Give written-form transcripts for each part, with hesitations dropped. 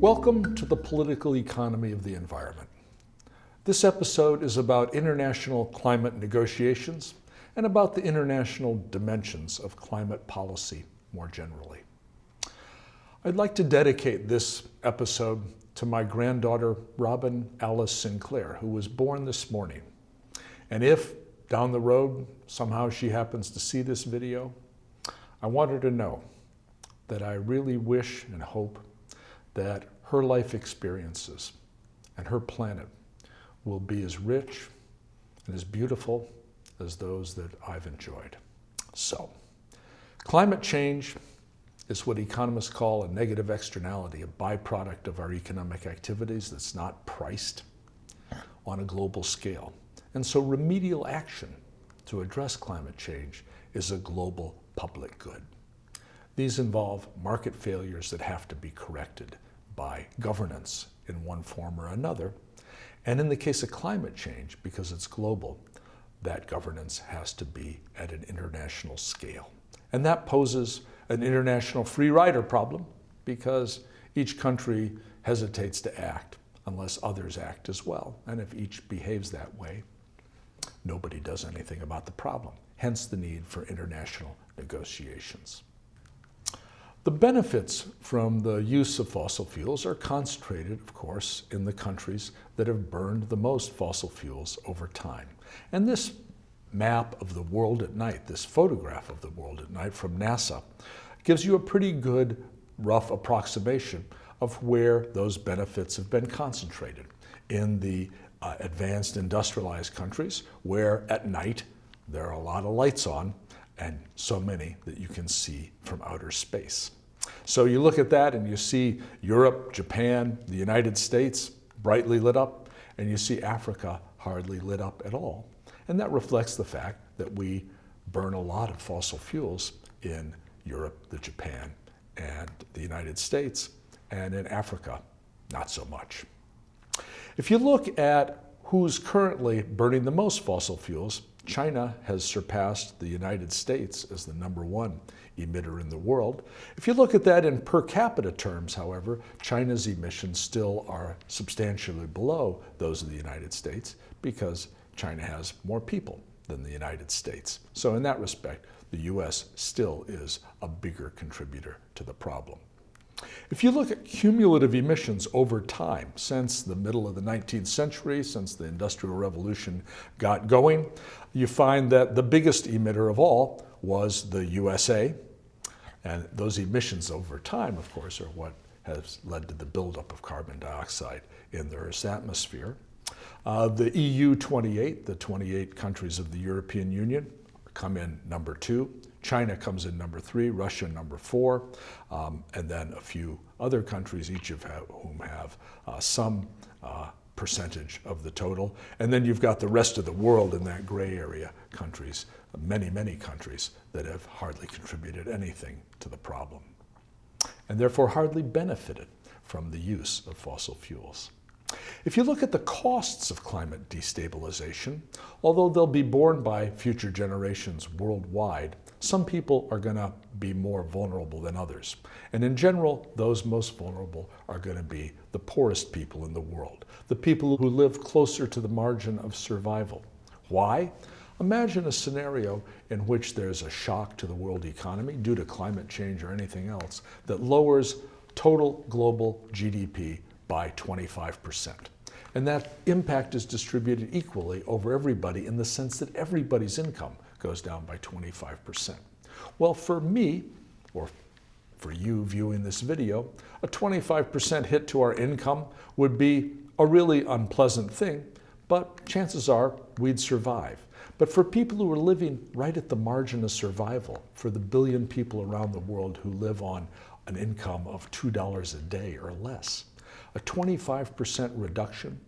Welcome to the political economy of the environment. This episode is about international climate negotiations and about the international dimensions of climate policy more generally. I'd like to dedicate this episode to my granddaughter, Robin Alice Sinclair, who was born this morning. And if down the road somehow she happens to see this video, I want her to know that I really wish and hope that her life experiences and her planet will be as rich and as beautiful as those that I've enjoyed. So, climate change is what economists call a negative externality, a byproduct of our economic activities that's not priced on a global scale. And so remedial action to address climate change is a global public good. These involve market failures that have to be corrected by governance in one form or another. And in the case of climate change, because it's global, that governance has to be at an international scale. And that poses an international free rider problem because each country hesitates to act unless others act as well. And if each behaves that way, nobody does anything about the problem. Hence the need for international negotiations. The benefits from the use of fossil fuels are concentrated, of course, in the countries that have burned the most fossil fuels over time. And this map of the world at night, this photograph of the world at night from NASA, gives you a pretty good rough approximation of where those benefits have been concentrated. In the advanced industrialized countries, where at night there are a lot of lights on, and so many that you can see from outer space. So you look at that and you see Europe, Japan, the United States brightly lit up, and you see Africa hardly lit up at all. And that reflects the fact that we burn a lot of fossil fuels in Europe, the Japan, and the United States, and in Africa, not so much. If you look at who's currently burning the most fossil fuels, China has surpassed the United States as the #1 emitter in the world. If you look at that in per capita terms, however, China's emissions still are substantially below those of the United States because China has more people than the United States. So in that respect, the US still is a bigger contributor to the problem. If you look at cumulative emissions over time, since the middle of the 19th century, since the Industrial Revolution got going, you find that the biggest emitter of all was the USA. And those emissions over time, of course, are what has led to the buildup of carbon dioxide in the Earth's atmosphere. The EU 28, the 28 countries of the European Union, come in #2. China comes in #3, Russia #4, and then a few other countries, each of whom have some percentage of the total. And then you've got the rest of the world in that gray area, countries, many, many countries that have hardly contributed anything to the problem, and therefore hardly benefited from the use of fossil fuels. If you look at the costs of climate destabilization, although they'll be borne by future generations worldwide, some people are going to be more vulnerable than others. And in general, those most vulnerable are going to be the poorest people in the world, the people who live closer to the margin of survival. Why? Imagine a scenario in which there's a shock to the world economy due to climate change or anything else that lowers total global GDP by 25%. And that impact is distributed equally over everybody in the sense that everybody's income goes down by 25%. Well, for me, or for you viewing this video, a 25% hit to our income would be a really unpleasant thing, but chances are we'd survive. But for people who are living right at the margin of survival, for the billion people around the world who live on an income of $2 a day or less, a 25% reduction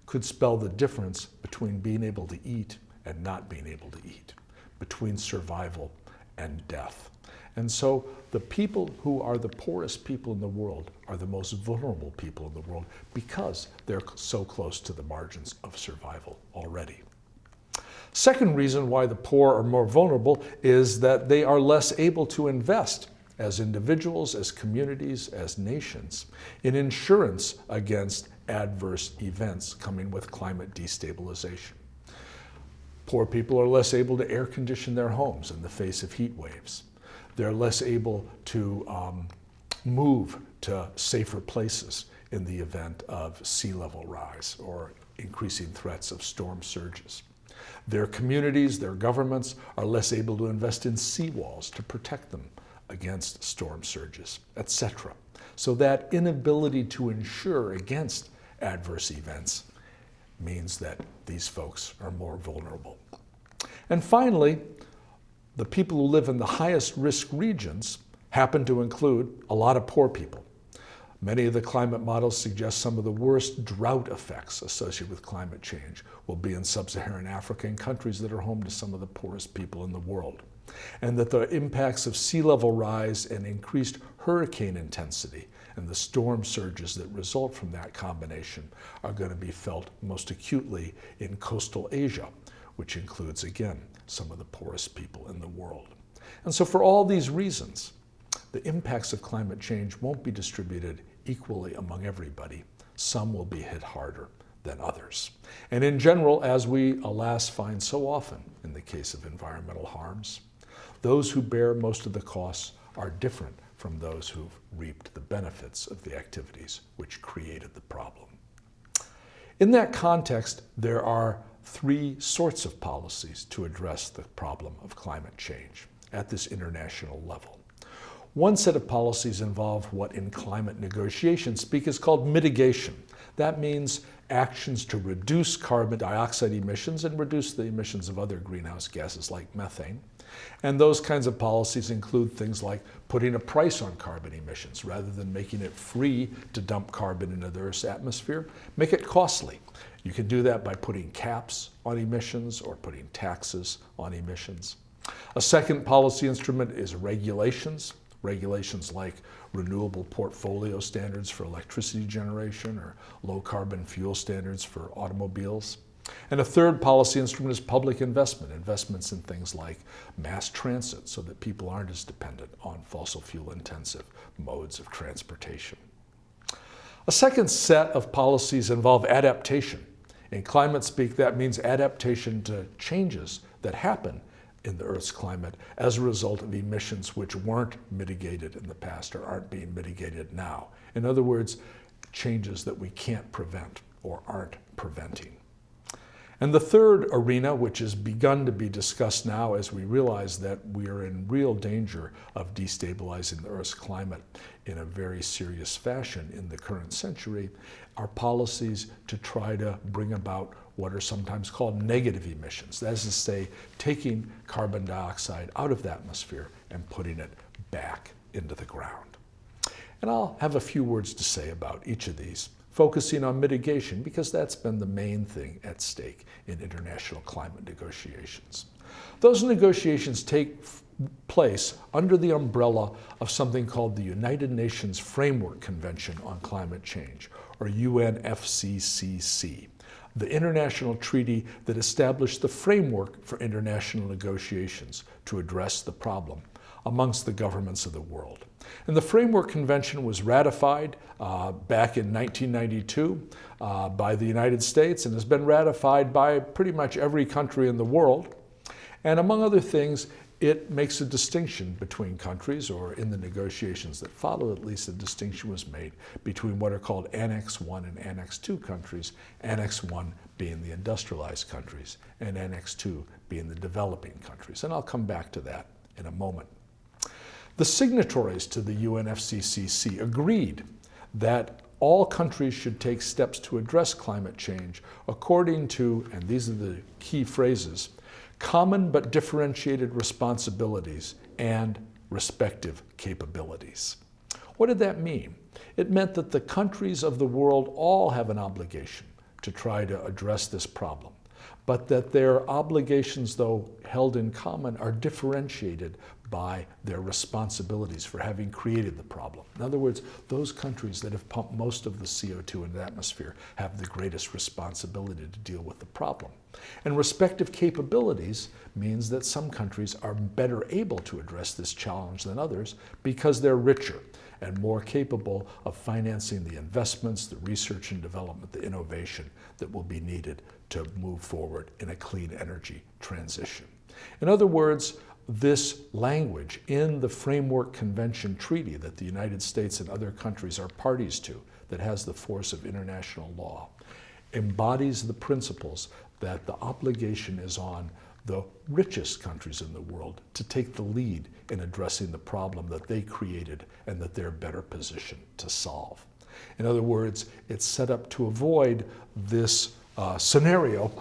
could spell the difference between being able to eat and not being able to eat, between survival and death. And so the people who are the poorest people in the world are the most vulnerable people in the world because they're so close to the margins of survival already. Second reason why the poor are more vulnerable is that they are less able to invest as individuals, as communities, as nations in insurance against adverse events coming with climate destabilization. Poor people are less able to air condition their homes in the face of heat waves. They're less able to move to safer places in the event of sea level rise or increasing threats of storm surges. Their communities, their governments are less able to invest in seawalls to protect them against storm surges, etc. So that inability to insure against adverse events means that these folks are more vulnerable. And finally, the people who live in the highest risk regions happen to include a lot of poor people. Many of the climate models suggest some of the worst drought effects associated with climate change will be in sub-Saharan Africa and countries that are home to some of the poorest people in the world. And that the impacts of sea level rise and increased hurricane intensity and the storm surges that result from that combination are going to be felt most acutely in coastal Asia, which includes, again, some of the poorest people in the world. And so for all these reasons, the impacts of climate change won't be distributed equally among everybody. Some will be hit harder than others. And in general, as we alas find so often in the case of environmental harms, those who bear most of the costs are different from those who've reaped the benefits of the activities which created the problem. In that context, there are three sorts of policies to address the problem of climate change at this international level. One set of policies involve what in climate negotiations speak is called mitigation. That means actions to reduce carbon dioxide emissions and reduce the emissions of other greenhouse gases like methane. And those kinds of policies include things like putting a price on carbon emissions. Rather than making it free to dump carbon into the Earth's atmosphere, make it costly. You can do that by putting caps on emissions or putting taxes on emissions. A second policy instrument is regulations. Regulations like renewable portfolio standards for electricity generation or low carbon fuel standards for automobiles. And a third policy instrument is public investment, investments in things like mass transit so that people aren't as dependent on fossil fuel intensive modes of transportation. A second set of policies involve adaptation. In climate speak, that means adaptation to changes that happen in the Earth's climate as a result of emissions which weren't mitigated in the past or aren't being mitigated now. In other words, changes that we can't prevent or aren't preventing. And the third arena, which has begun to be discussed now as we realize that we are in real danger of destabilizing the Earth's climate in a very serious fashion in the current century, are policies to try to bring about what are sometimes called negative emissions. That is to say, taking carbon dioxide out of the atmosphere and putting it back into the ground. And I'll have a few words to say about each of these, focusing on mitigation because that's been the main thing at stake in international climate negotiations. Those negotiations take place under the umbrella of something called the United Nations Framework Convention on Climate Change, or UNFCCC, the international treaty that established the framework for international negotiations to address the problem amongst the governments of the world. And the Framework Convention was ratified back in 1992 by the United States and has been ratified by pretty much every country in the world. And among other things, it makes a distinction between countries, or in the negotiations that follow, at least a distinction was made between what are called Annex I and Annex II countries, Annex I being the industrialized countries, and Annex II being the developing countries. And I'll come back to that in a moment. The signatories to the UNFCCC agreed that all countries should take steps to address climate change according to, and these are the key phrases, common but differentiated responsibilities and respective capabilities. What did that mean? It meant that the countries of the world all have an obligation to try to address this problem, but that their obligations, though held in common, are differentiated by their responsibilities for having created the problem. In other words, those countries that have pumped most of the CO2 into the atmosphere have the greatest responsibility to deal with the problem. And respective capabilities means that some countries are better able to address this challenge than others because they're richer and more capable of financing the investments, the research and development, the innovation that will be needed to move forward in a clean energy transition. In other words, this language in the Framework Convention Treaty that the United States and other countries are parties to, that has the force of international law, embodies the principles that the obligation is on the richest countries in the world to take the lead in addressing the problem that they created and that they're better positioned to solve. In other words, it's set up to avoid this scenario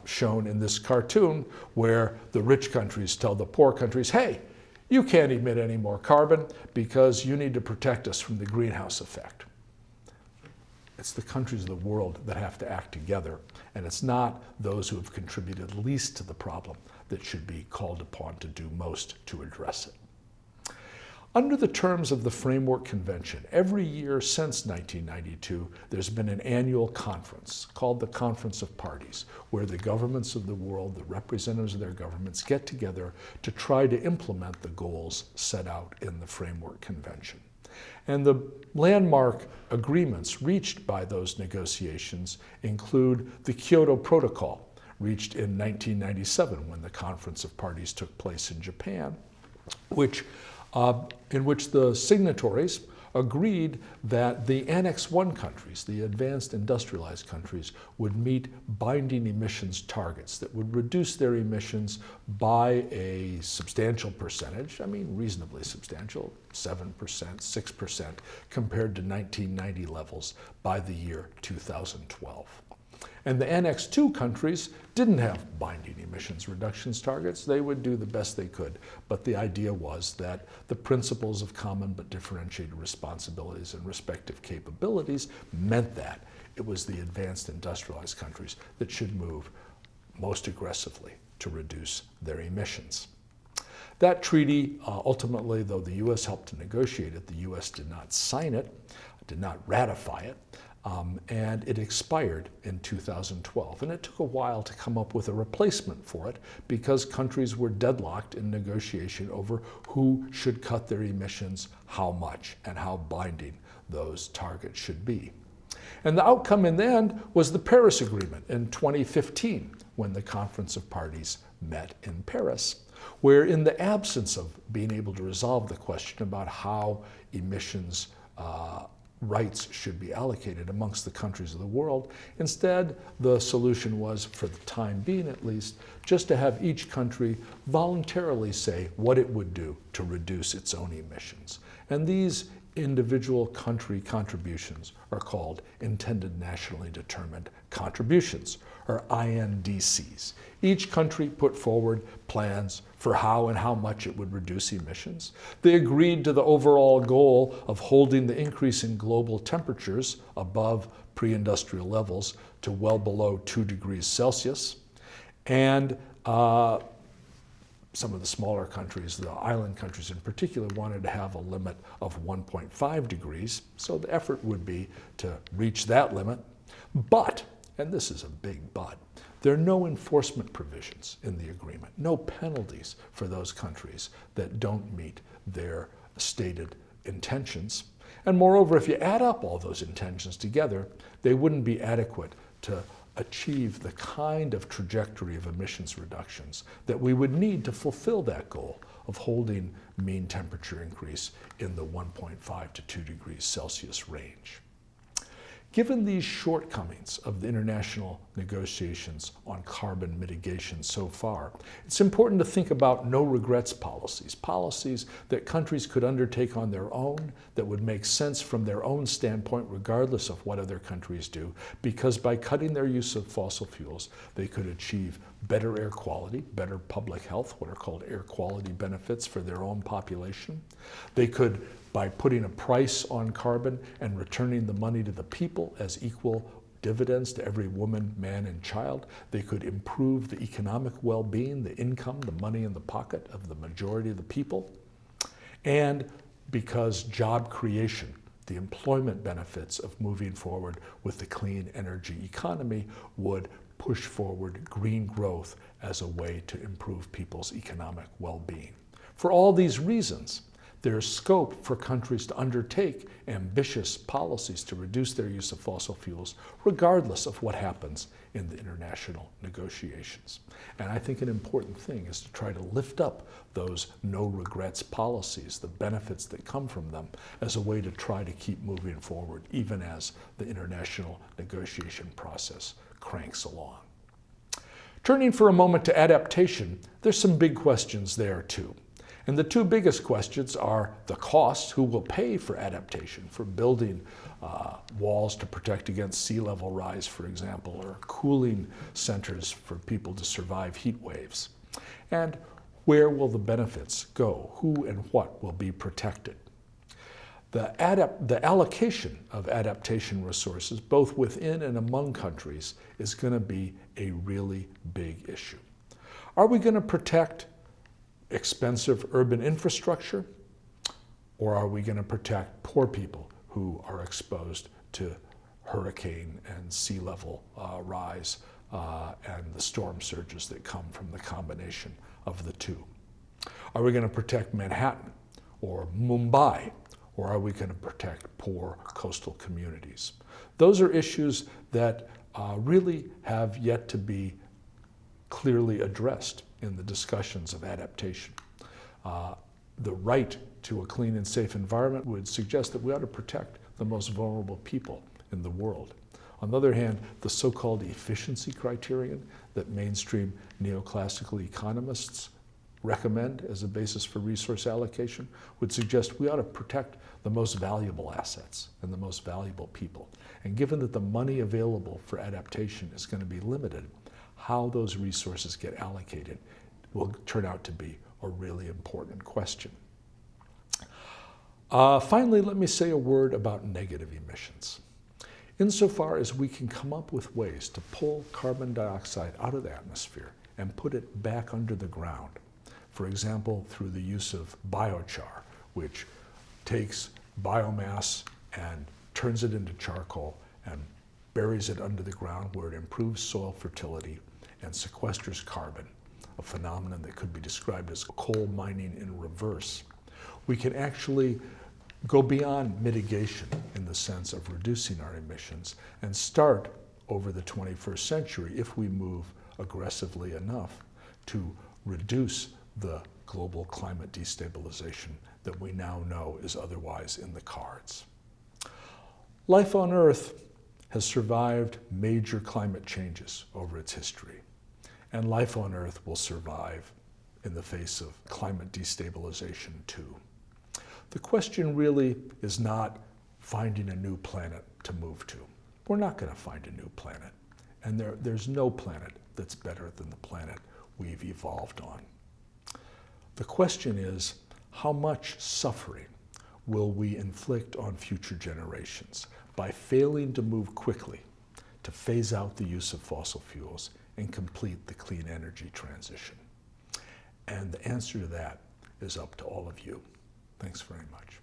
shown in this cartoon where the rich countries tell the poor countries, hey, you can't emit any more carbon because you need to protect us from the greenhouse effect. It's the countries of the world that have to act together, and it's not those who have contributed least to the problem that should be called upon to do most to address it. Under the terms of the Framework Convention, every year since 1992, there's been an annual conference called the Conference of Parties, where the governments of the world, the representatives of their governments, get together to try to implement the goals set out in the Framework Convention. And the landmark agreements reached by those negotiations include the Kyoto Protocol, reached in 1997 when the Conference of Parties took place in Japan, in which the signatories agreed that the Annex I countries, the advanced industrialized countries, would meet binding emissions targets that would reduce their emissions by a substantial percentage, I mean reasonably substantial, 7%, 6%, compared to 1990 levels by the year 2012. And the Annex II countries didn't have binding emissions reductions targets. They would do the best they could. But the idea was that the principles of common but differentiated responsibilities and respective capabilities meant that it was the advanced industrialized countries that should move most aggressively to reduce their emissions. That treaty, ultimately, though the U.S. helped to negotiate it, the U.S. did not sign it, did not ratify it. And it expired in 2012. And it took a while to come up with a replacement for it because countries were deadlocked in negotiation over who should cut their emissions, how much, and how binding those targets should be. And the outcome in the end was the Paris Agreement in 2015 when the Conference of Parties met in Paris, where in the absence of being able to resolve the question about how emissions rights should be allocated amongst the countries of the world. Instead, the solution was, for the time being at least, just to have each country voluntarily say what it would do to reduce its own emissions. And these individual country contributions are called Intended Nationally Determined Contributions, or INDCs. Each country put forward plans for how and how much it would reduce emissions. They agreed to the overall goal of holding the increase in global temperatures above pre-industrial levels to well below 2 degrees Celsius. And some of the smaller countries, the island countries in particular, wanted to have a limit of 1.5 degrees. So the effort would be to reach that limit. But, and this is a big but, there are no enforcement provisions in the agreement, no penalties for those countries that don't meet their stated intentions. And moreover, if you add up all those intentions together, they wouldn't be adequate to achieve the kind of trajectory of emissions reductions that we would need to fulfill that goal of holding mean temperature increase in the 1.5 to 2 degrees Celsius range. Given these shortcomings of the international negotiations on carbon mitigation so far, it's important to think about no regrets policies, policies that countries could undertake on their own that would make sense from their own standpoint regardless of what other countries do, because by cutting their use of fossil fuels, they could achieve better air quality, better public health, what are called air quality benefits for their own population. They could, by putting a price on carbon and returning the money to the people as equal dividends to every woman, man, and child. They could improve the economic well-being, the income, the money in the pocket of the majority of the people. And because job creation, the employment benefits of moving forward with the clean energy economy would push forward green growth as a way to improve people's economic well-being. For all these reasons, there's scope for countries to undertake ambitious policies to reduce their use of fossil fuels, regardless of what happens in the international negotiations. And I think an important thing is to try to lift up those no regrets policies, the benefits that come from them, as a way to try to keep moving forward, even as the international negotiation process cranks along. Turning for a moment to adaptation, there's some big questions there too. And the two biggest questions are the cost, who will pay for adaptation, for building walls to protect against sea level rise, for example, or cooling centers for people to survive heat waves. And where will the benefits go? Who and what will be protected? The allocation of adaptation resources, both within and among countries, is going to be a really big issue. Are we going to protect expensive urban infrastructure, or are we going to protect poor people who are exposed to hurricane and sea level rise and the storm surges that come from the combination of the two? Are we going to protect Manhattan or Mumbai, or are we going to protect poor coastal communities? Those are issues that really have yet to be clearly addressed in the discussions of adaptation. The right to a clean and safe environment would suggest that we ought to protect the most vulnerable people in the world. On the other hand, the so-called efficiency criterion that mainstream neoclassical economists recommend as a basis for resource allocation would suggest we ought to protect the most valuable assets and the most valuable people. And given that the money available for adaptation is going to be limited, how those resources get allocated will turn out to be a really important question. Finally, let me say a word about negative emissions. Insofar as we can come up with ways to pull carbon dioxide out of the atmosphere and put it back under the ground, for example, through the use of biochar, which takes biomass and turns it into charcoal and buries it under the ground where it improves soil fertility and sequesters carbon, a phenomenon that could be described as coal mining in reverse. We can actually go beyond mitigation in the sense of reducing our emissions and start over the 21st century, if we move aggressively enough, to reduce the global climate destabilization that we now know is otherwise in the cards. Life on Earth has survived major climate changes over its history, and life on Earth will survive in the face of climate destabilization too. The question really is not finding a new planet to move to. We're not going to find a new planet, and there's no planet that's better than the planet we've evolved on. The question is, how much suffering will we inflict on future generations by failing to move quickly to phase out the use of fossil fuels and complete the clean energy transition? And the answer to that is up to all of you. Thanks very much.